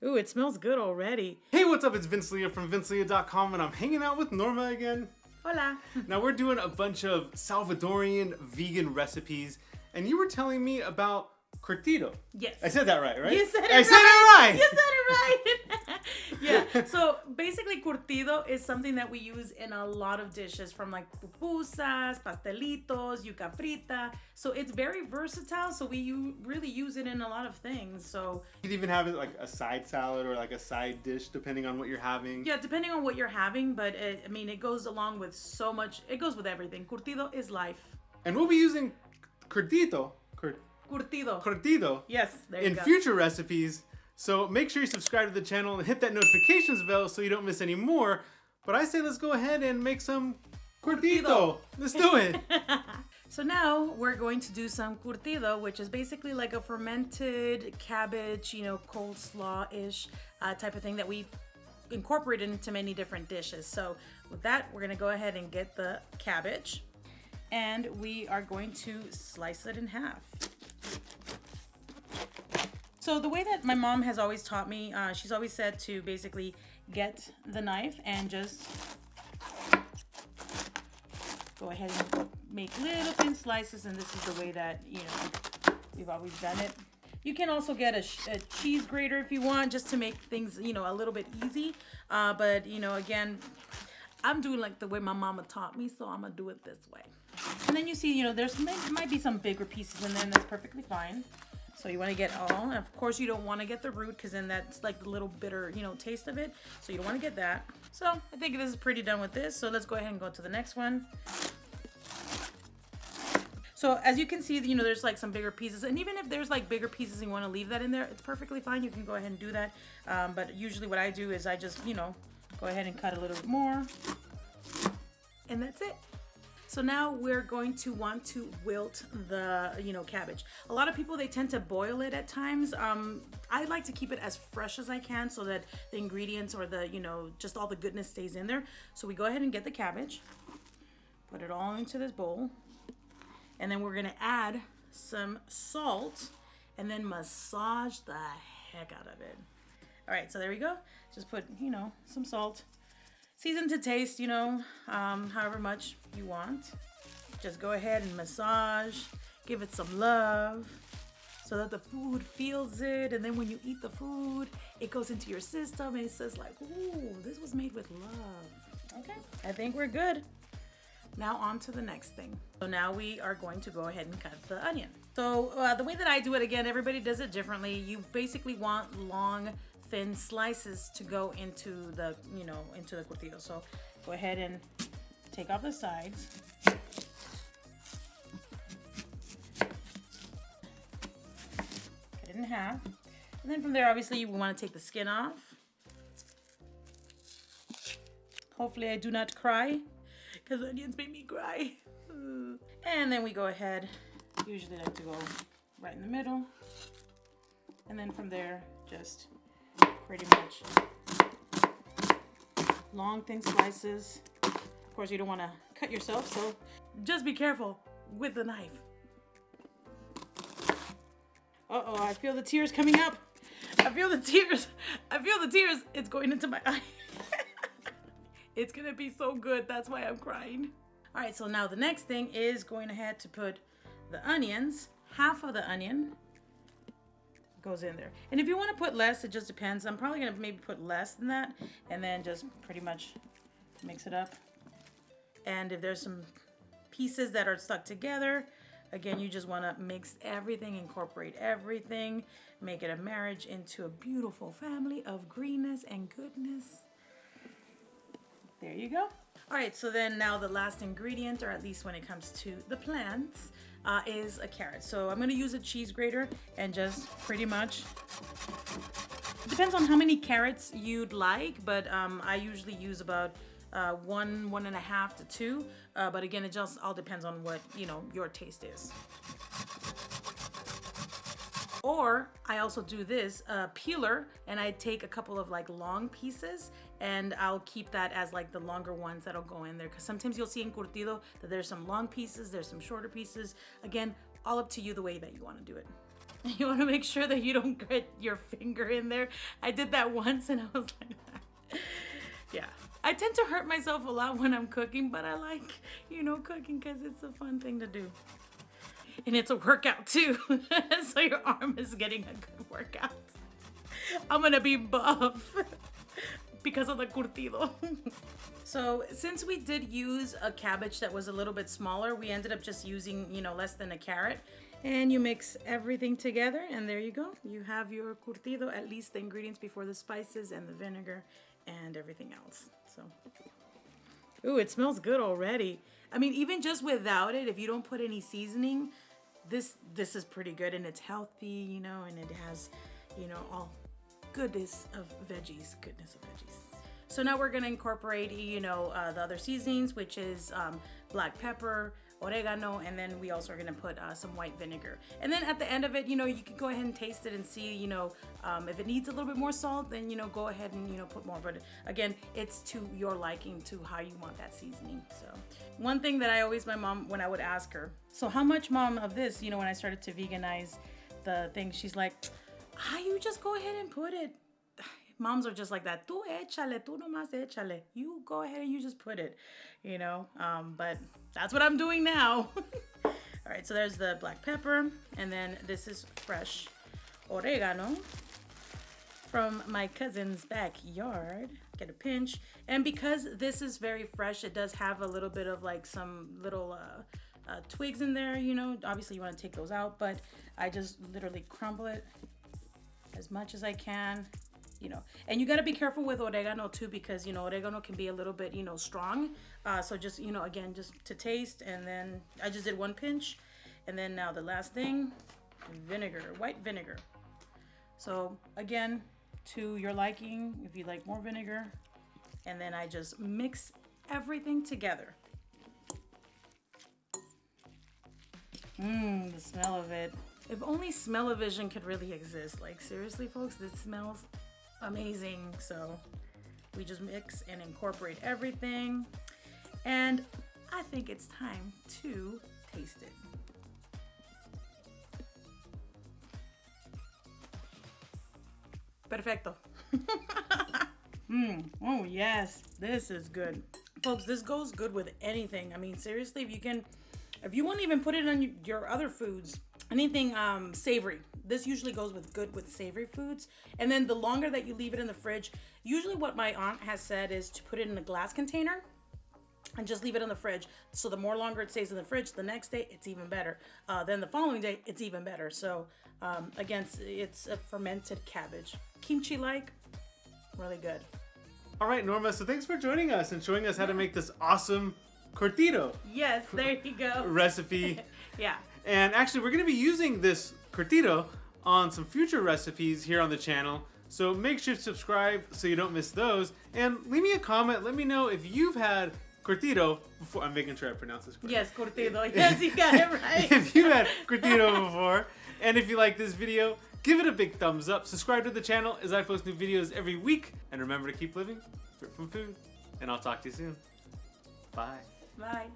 Ooh, it smells good already. Hey, what's up? It's Vince Leo from vinceleo.com, and I'm hanging out with Norma again. Hola. Now, we're doing a bunch of Salvadorian vegan recipes, and you were telling me about Curtido. Yes. I said that right? You said it I right. said it right! You said it right. Yeah. So basically, curtido is something that we use in a lot of dishes, from like pupusas, pastelitos, yuca frita. So it's very versatile. So we really use it in a lot of things. So You could even have it like a side salad or like a side dish, depending on what you're having. yeah, depending on what you're having, but it goes along with so much. It goes with everything. Curtido is life. And we'll be using Curtido. Curtido. Yes, there you in go. future recipes. So make sure you subscribe to the channel and hit that notifications bell so you don't miss any more. But I say let's go ahead and make some Curtido. Let's do it. So now we're going to do some curtido, which is basically like a fermented cabbage, coleslaw-ish type of thing that we incorporate into many different dishes. So with that, we're gonna go ahead and get the cabbage, and we are going to slice it in half. So the way that my mom has always taught me, she's always said to basically get the knife and just go ahead and make little thin slices, and this is the way that, we've always done it. You can also get a cheese grater if you want, just to make things, a little bit easy. But, again, I'm doing like the way my mama taught me, so I'm gonna do it this way. And then you see, there's might be some bigger pieces in there, and that's perfectly fine. So you want to get all, and of course you don't want to get the root, because then that's like the little bitter, taste of it. So you don't want to get that. So I think this is pretty done with this. So let's go ahead and go to the next one. So as you can see, there's like some bigger pieces, and even if there's like bigger pieces and you want to leave that in there, it's perfectly fine. You can go ahead and do that. But usually what I do is I just, go ahead and cut a little bit more, and that's it. So now we're going to want to wilt the, cabbage. A lot of people, they tend to boil it at times. I like to keep it as fresh as I can so that the ingredients or the, just all the goodness stays in there. So we go ahead and get the cabbage, put it all into this bowl, and then we're gonna add some salt and then massage the heck out of it. All right, so there we go. Just put, some salt. Season to taste, however much you want. Just go ahead and massage, give it some love so that the food feels it. And then when you eat the food, it goes into your system and it says like, ooh, this was made with love. Okay, I think we're good. Now on to the next thing. So now we are going to go ahead and cut the onion. So the way that I do it, again, everybody does it differently. You basically want long, thin slices to go into the, into the curtido. So go ahead and take off the sides. Cut it in half. And then from there, obviously, you want to take the skin off. Hopefully I do not cry, because onions make me cry. And then we go ahead, usually like to go right in the middle. And then from there, just pretty much long, thin slices. Of course, you don't want to cut yourself, so just be careful with the knife. Uh-oh, I feel the tears coming up. I feel the tears. It's going into my eye. It's gonna be so good. That's why I'm crying. All right, so now the next thing is going ahead to put the onions. Half of the onion goes in there. And if you want to put less, it just depends. I'm probably gonna maybe put less than that, and then just pretty much mix it up. And if there's some pieces that are stuck together, again, you just want to mix everything, incorporate everything, make it a marriage into a beautiful family of greenness and goodness. There you go. All right, so then now the last ingredient, or at least when it comes to the plants, is a carrot. So I'm gonna use a cheese grater and just pretty much, it depends on how many carrots you'd like, but I usually use about 1.5 to 2. But again, it just all depends on what, your taste is. Or I also do this peeler, and I take a couple of like long pieces, and I'll keep that as like the longer ones that'll go in there, because sometimes you'll see in curtido that there's some long pieces, there's some shorter pieces. Again, all up to you the way that you want to do it. You want to make sure that you don't get your finger in there. I did that once and I was like, yeah. I tend to hurt myself a lot when I'm cooking, but I like, cooking because it's a fun thing to do. And it's a workout too. So your arm is getting a good workout. I'm going to be buff because of the curtido. So since we did use a cabbage that was a little bit smaller, we ended up just using, less than a carrot. And you mix everything together and there you go. You have your curtido, at least the ingredients before the spices and the vinegar and everything else. So, ooh, it smells good already. I mean, even just without it, if you don't put any seasoning, this is pretty good and it's healthy, and it has, all goodness of veggies. So now we're gonna incorporate, the other seasonings, which is black pepper, oregano, and then we also are gonna put some white vinegar. And then at the end of it, you can go ahead and taste it and see, if it needs a little bit more salt, then, go ahead and, put more. But again, it's to your liking, to how you want that seasoning. So one thing that I always, my mom, when I would ask her, so how much, Mom, of this, when I started to veganize the thing, she's like, you just go ahead and put it. Moms are just like that. Tú échale, tú nomás échale. You go ahead and you just put it, but that's what I'm doing now. All right, so there's the black pepper, and then this is fresh oregano from my cousin's backyard. Get a pinch, and because this is very fresh, it does have a little bit of like some little twigs in there, Obviously you want to take those out, but I just literally crumble it as much as I can. And you got to be careful with oregano too, because oregano can be a little bit strong, so just again, just to taste. And then I just did one pinch, and then now the last thing, vinegar, white vinegar. So again, to your liking, if you like more vinegar. And then I just mix everything together. The smell of it. If only smell-o-vision could really exist. Like, seriously, folks, this smells amazing. So we just mix and incorporate everything, and I think it's time to taste it. Perfecto. Oh yes, this is good, folks. This goes good with anything. I mean, seriously, if you want to even put it on your other foods, anything savory. This usually goes good with savory foods. And then the longer that you leave it in the fridge, usually what my aunt has said is to put it in a glass container and just leave it in the fridge. So the more longer it stays in the fridge, the next day it's even better. Then the following day it's even better. So again, it's a fermented cabbage, kimchi-like, really good. All right, Norma. So thanks for joining us and showing us how to make this awesome curtido. Yes, there you go. Recipe. Yeah. And actually, we're going to be using this curtido on some future recipes here on the channel. So make sure to subscribe so you don't miss those. And leave me a comment. Let me know if you've had curtido before. I'm making sure I pronounce this correctly. Yes, curtido. Yes, you got it right. If you've had curtido before. And if you like this video, give it a big thumbs up. Subscribe to the channel as I post new videos every week. And remember to keep living from food. And I'll talk to you soon. Bye. Bye.